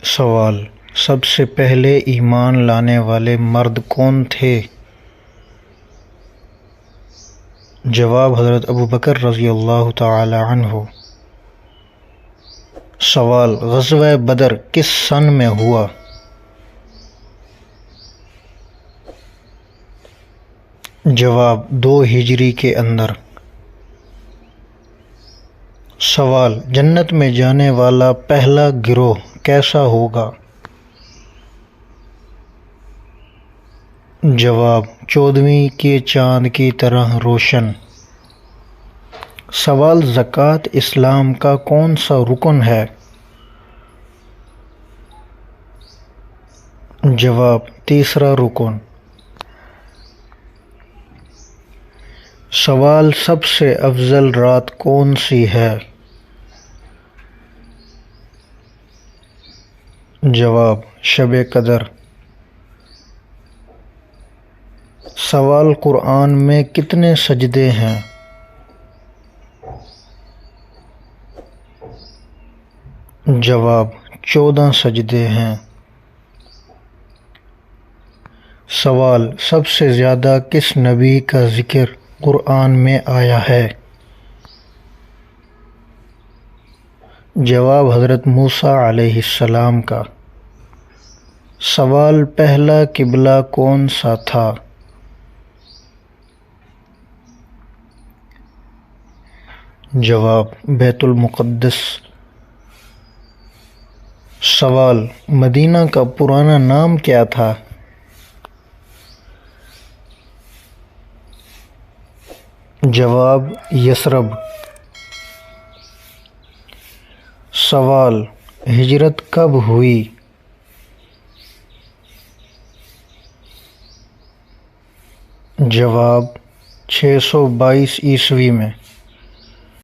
سوال: سب سے پہلے ایمان لانے والے مرد کون تھے؟ جواب: حضرت ابوبکر رضی اللہ تعالی عنہ۔ سوال: غزوہ بدر کس سن میں ہوا؟ جواب: 2 ہجری کے اندر۔ سوال: جنت میں جانے والا پہلا گروہ کیسا ہوگا؟ جواب: 14ویں کے چاند کی طرح روشن۔ سوال: زکوٰۃ اسلام کا کون سا رکن ہے؟ جواب: تیسرا رکن۔ سوال: سب سے افضل رات کون سی ہے؟ جواب: شب قدر۔ سوال: قرآن میں کتنے سجدے ہیں؟ جواب: 14 سجدے ہیں۔ سوال: سب سے زیادہ کس نبی کا ذکر قرآن میں آیا ہے؟ جواب: حضرت موسیٰ علیہ السلام کا۔ سوال: پہلا قبلہ کون سا تھا؟ جواب: بیت المقدس۔ سوال: مدینہ کا پرانا نام کیا تھا؟ جواب: یثرب۔ سوال: ہجرت کب ہوئی؟ جواب: 622 عیسوی میں۔